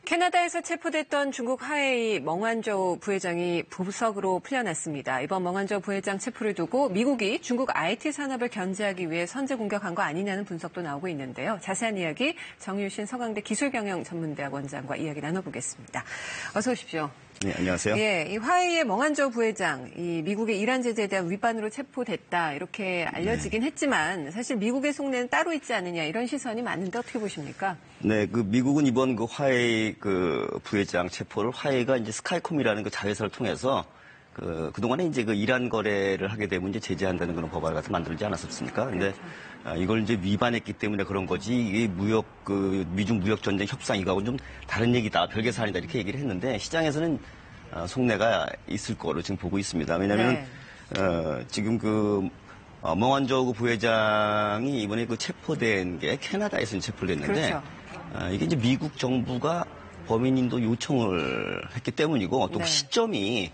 캐나다에서 체포됐던 중국 화웨이 멍완저우 부회장이 부석으로 풀려났습니다. 이번 멍완저우 부회장 체포를 두고 미국이 중국 IT 산업을 견제하기 위해 선제 공격한 거 아니냐는 분석도 나오고 있는데요. 자세한 이야기 정유신 서강대 기술경영전문대학 원장과 이야기 나눠보겠습니다. 어서 오십시오. 네, 안녕하세요. 예, 이 화웨이의 멍완저우 부회장, 이 미국의 이란 제재에 대한 위반으로 체포됐다 이렇게 알려지긴 했지만 사실 미국의 속내는 따로 있지 않느냐 이런 시선이 많은데 어떻게 보십니까? 네, 미국은 이번 화웨이 부회장 체포를 화웨이가 이제 스카이콤이라는 자회사를 통해서 그동안에 이제 이란 거래를 하게 되면 이제 제재한다는 그런 법안을 같은 만들지 않았었습니까? 근데 그렇죠. 이걸 이제 위반했기 때문에 그런 거지 이게 미중 무역 전쟁 협상 이거하고는 좀 다른 얘기다, 별개 사안이다 이렇게 얘기를 했는데 시장에서는 속내가 있을 거로 지금 보고 있습니다. 왜냐하면 지금 멍완저우 부회장이 이번에 체포된 게 캐나다에서 체포를 했는데 그렇죠. 이게 이제 미국 정부가 범인인도 요청을 했기 때문이고 또 그 시점이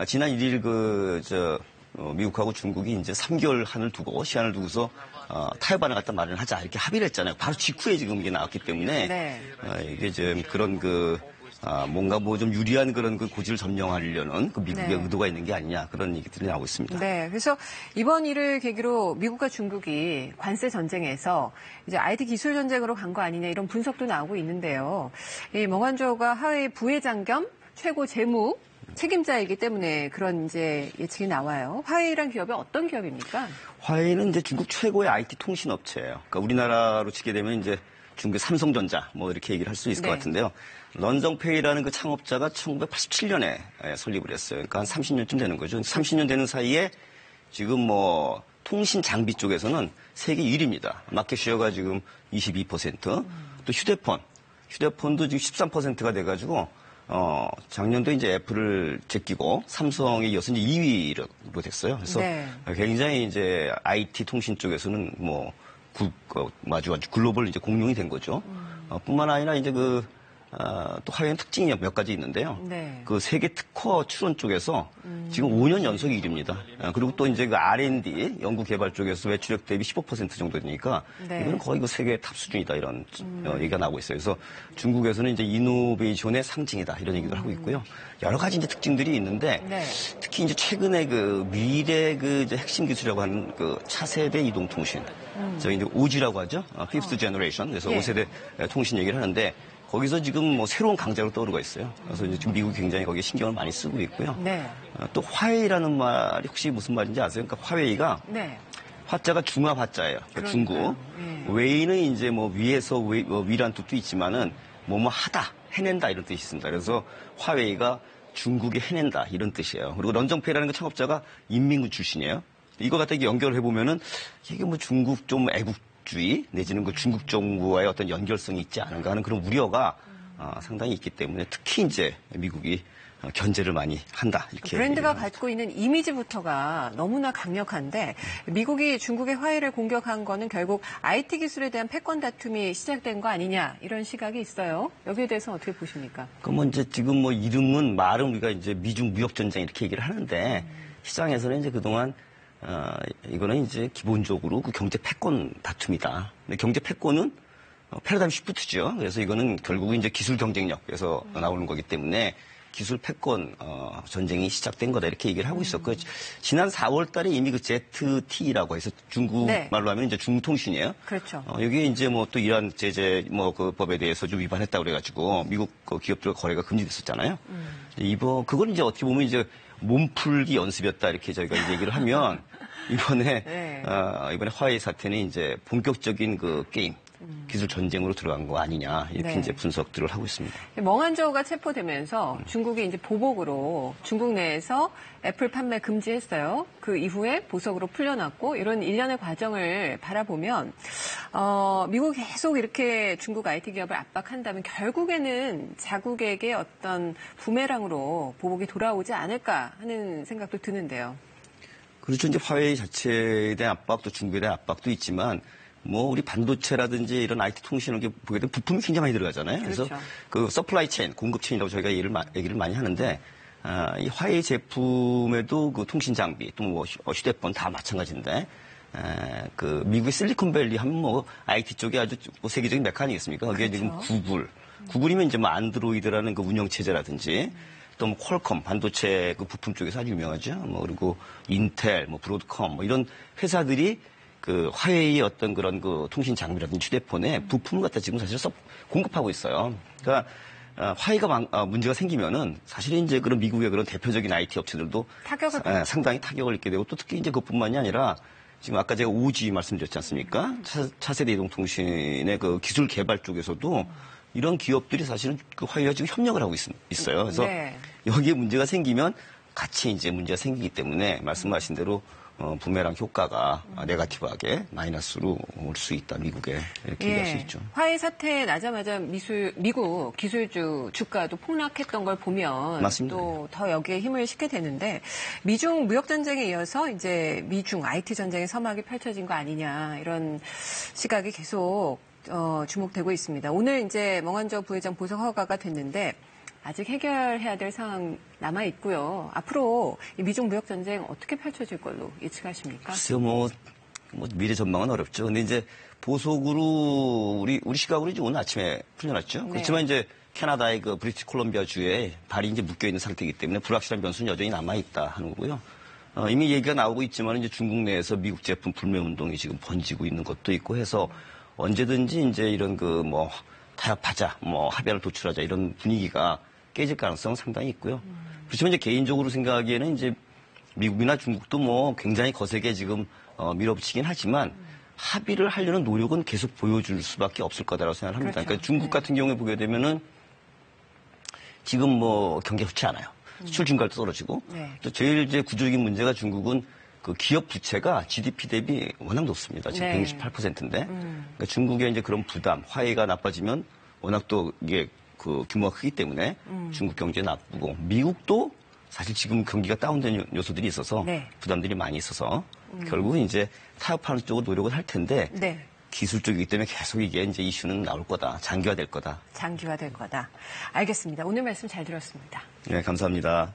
지난 1일 미국하고 중국이 이제 3개월 시한을 두고서 타협안을 갖다 마련하자 이렇게 합의를 했잖아요. 바로 직후에 지금 이게 나왔기 때문에 이게 좀 그런 뭔가 좀 유리한 그런 고지를 점령하려는 미국의 의도가 있는 게 아니냐 그런 얘기들이 나오고 있습니다. 네, 그래서 이번 일을 계기로 미국과 중국이 관세 전쟁에서 이제 IT 기술 전쟁으로 간 거 아니냐 이런 분석도 나오고 있는데요. 이 멍완저우가 화웨이 부회장 겸 최고 재무 책임자이기 때문에 그런 이제 예측이 나와요. 화웨이란 기업이 어떤 기업입니까? 화웨이는 이제 중국 최고의 IT 통신 업체예요. 그러니까 우리나라로 치게 되면 이제 중국 삼성전자 이렇게 얘기를 할 수 있을 것 같은데요. 런정페이라는 창업자가 1987년에 설립을 했어요. 그러니까 한 30년쯤 되는 거죠. 30년 되는 사이에 지금 통신 장비 쪽에서는 세계 1위입니다. 마켓시어가 지금 22%. 또 휴대폰도 지금 13%가 돼가지고 작년도 이제 애플을 제끼고 삼성에 이어서 이제 2위로 됐어요. 그래서 굉장히 이제 IT 통신 쪽에서는 아주 글로벌 이제 공룡이 된 거죠. 뿐만 아니라 이제 또 화웨이는 특징이 몇 가지 있는데요. 세계 특허 출원 쪽에서 지금 5년 연속 1위입니다. 그리고 또 이제 R&D 연구 개발 쪽에서 매출액 대비 15% 정도 되니까 이거는 거의 세계 탑 수준이다 이런 얘기가 나오고 있어요. 그래서 중국에서는 이제 이노베이션의 상징이다 이런 얘기를 하고 있고요. 여러 가지 이제 특징들이 있는데 특히 이제 최근에 미래 이제 핵심 기술이라고 하는 차세대 이동통신, 저희 이제 5G라고 하죠. Fifth Generation. 그래서 5세대 통신 얘기를 하는데. 거기서 지금 새로운 강자로 떠오르고 있어요. 그래서 이제 지금 미국이 굉장히 거기에 신경을 많이 쓰고 있고요. 또 화웨이라는 말이 혹시 무슨 말인지 아세요? 그러니까 화웨이가 화자가 중화 화자예요. 그러니까 중국. 웨이는 이제 위에서 위란 뜻도 있지만은 하다, 해낸다 이런 뜻이 있습니다. 그래서 화웨이가 중국이 해낸다 이런 뜻이에요. 그리고 런정페이라는 창업자가 인민군 출신이에요. 이거 갖다 연결해 보면은 이게 중국 좀 애국주의 내지는 중국 정부와의 어떤 연결성이 있지 않은가 하는 그런 우려가 상당히 있기 때문에 특히 이제 미국이 견제를 많이 한다 이렇게 브랜드가 갖고 있는 이미지부터가 너무나 강력한데 미국이 중국의 화웨이를 공격한 거는 결국 IT 기술에 대한 패권 다툼이 시작된 거 아니냐 이런 시각이 있어요. 여기에 대해서 어떻게 보십니까? 그럼 이제 지금 말은 우리가 이제 미중 무역 전쟁 이렇게 얘기를 하는데 시장에서는 이제 그동안 이거는 이제 기본적으로 경제 패권 다툼이다. 근데 경제 패권은 패러다임 시프트죠. 그래서 이거는 결국은 이제 기술 경쟁력에서 나오는 거기 때문에 기술 패권 전쟁이 시작된 거다 이렇게 얘기를 하고 있었고 지난 4월 달에 이미 ZTE라고 해서 중국 말로 하면 이제 중통신이에요. 그렇죠. 여기에 이제 또 이란 제재 법에 대해서 좀 위반했다고 그래가지고 미국 기업들과 거래가 금지됐었잖아요. 그걸 이제 어떻게 보면 이제 몸풀기 연습이었다 이렇게 저희가 이제 얘기를 하면 이번에 화웨이 사태는 이제 본격적인 게임 기술 전쟁으로 들어간 거 아니냐 이렇게 이제 분석들을 하고 있습니다. 멍완저우가 체포되면서 중국이 이제 보복으로 중국 내에서 애플 판매 금지했어요. 그 이후에 보석으로 풀려났고 이런 일련의 과정을 바라보면 미국이 계속 이렇게 중국 IT 기업을 압박한다면 결국에는 자국에게 어떤 부메랑으로 보복이 돌아오지 않을까 하는 생각도 드는데요. 그렇죠. 이제 화웨이 자체에 대한 압박도 중국에 대한 압박도 있지만 우리 반도체라든지 이런 IT 통신을 보게 되면 부품이 굉장히 많이 들어가잖아요. 그래서 서플라이 체인, 공급 체인이라고 저희가 얘기를 많이 하는데, 이 화웨이 제품에도 통신 장비, 또 휴대폰 다 마찬가지인데, 미국의 실리콘밸리 하면 IT 쪽에 아주 세계적인 메카 아니겠습니까? 거기에 지금 구글, 구글이면 이제 뭐 안드로이드라는 그 운영 체제라든지 또 뭐 퀄컴 반도체 그 부품 쪽에서 아주 유명하죠. 뭐 그리고 인텔, 뭐 브로드컴 뭐 이런 회사들이 그 화웨이의 어떤 그런 그 통신 장비라든지 휴대폰에 부품을 갖다 지금 사실 공급하고 있어요. 그러니까 화웨이가 문제가 생기면은 사실은 이제 그런 미국의 그런 대표적인 IT 업체들도 상당히 타격을 입게 되고 또 특히 이제 그뿐만이 아니라 지금 아까 제가 5G 말씀드렸지 않습니까? 차세대 이동통신의 그 기술 개발 쪽에서도 이런 기업들이 사실은 그 화웨이와 지금 협력을 하고 있어요. 그래서 네. 여기에 문제가 생기면 같이 이제 문제가 생기기 때문에 말씀하신 대로 부메랑 효과가 네거티브하게 마이너스로 올 수 있다. 미국에 이렇게 얘기할 수 있죠. 화웨이 사태 나자마자 미국 기술주 주가도 폭락했던 걸 보면 맞습니다. 또 더 여기에 힘을 싣게 되는데 미중 무역 전쟁에 이어서 이제 미중 IT 전쟁의 서막이 펼쳐진 거 아니냐 이런 시각이 계속 주목되고 있습니다. 오늘 이제 멍한저 부회장 보석 허가가 됐는데 아직 해결해야 될 상황 남아 있고요. 앞으로 이 미중 무역 전쟁 어떻게 펼쳐질 걸로 예측하십니까? 글쎄요, 뭐 미래 전망은 어렵죠. 근데 이제 보석으로 우리 시각으로 이제 오늘 아침에 풀려났죠. 네. 그렇지만 이제 캐나다의 그 브리티시 콜롬비아 주에 발이 이제 묶여 있는 상태이기 때문에 불확실한 변수는 여전히 남아 있다 하는 거고요. 이미 얘기가 나오고 있지만 이제 중국 내에서 미국 제품 불매 운동이 지금 번지고 있는 것도 있고 해서 언제든지 이제 이런 그 뭐 타협하자, 뭐 합의를 도출하자 이런 분위기가 깨질 가능성은 상당히 있고요. 그렇지만 이제 개인적으로 생각하기에는 이제 미국이나 중국도 뭐 굉장히 거세게 지금 밀어붙이긴 하지만 합의를 하려는 노력은 계속 보여줄 수밖에 없을 거다라고 생각합니다. 그렇죠. 그러니까 중국 같은 경우에 보게 되면은 지금 뭐 경기가 좋지 않아요. 수출 증가도 떨어지고 네. 또 제일 이제 구조적인 문제가 중국은 그 기업 부채가 GDP 대비 워낙 높습니다. 지금 네. 168%인데 그러니까 중국의 이제 그런 부담, 화해가 나빠지면 워낙 또 이게 그 규모가 크기 때문에 중국 경제 나쁘고 미국도 사실 지금 경기가 다운된 요소들이 있어서 네. 부담들이 많이 있어서 결국은 이제 타협하는 쪽으로 노력을 할 텐데 네. 기술 쪽이기 때문에 계속 이게 이제 이슈는 나올 거다. 장기화될 거다. 장기화될 거다. 알겠습니다. 오늘 말씀 잘 들었습니다. 네, 감사합니다.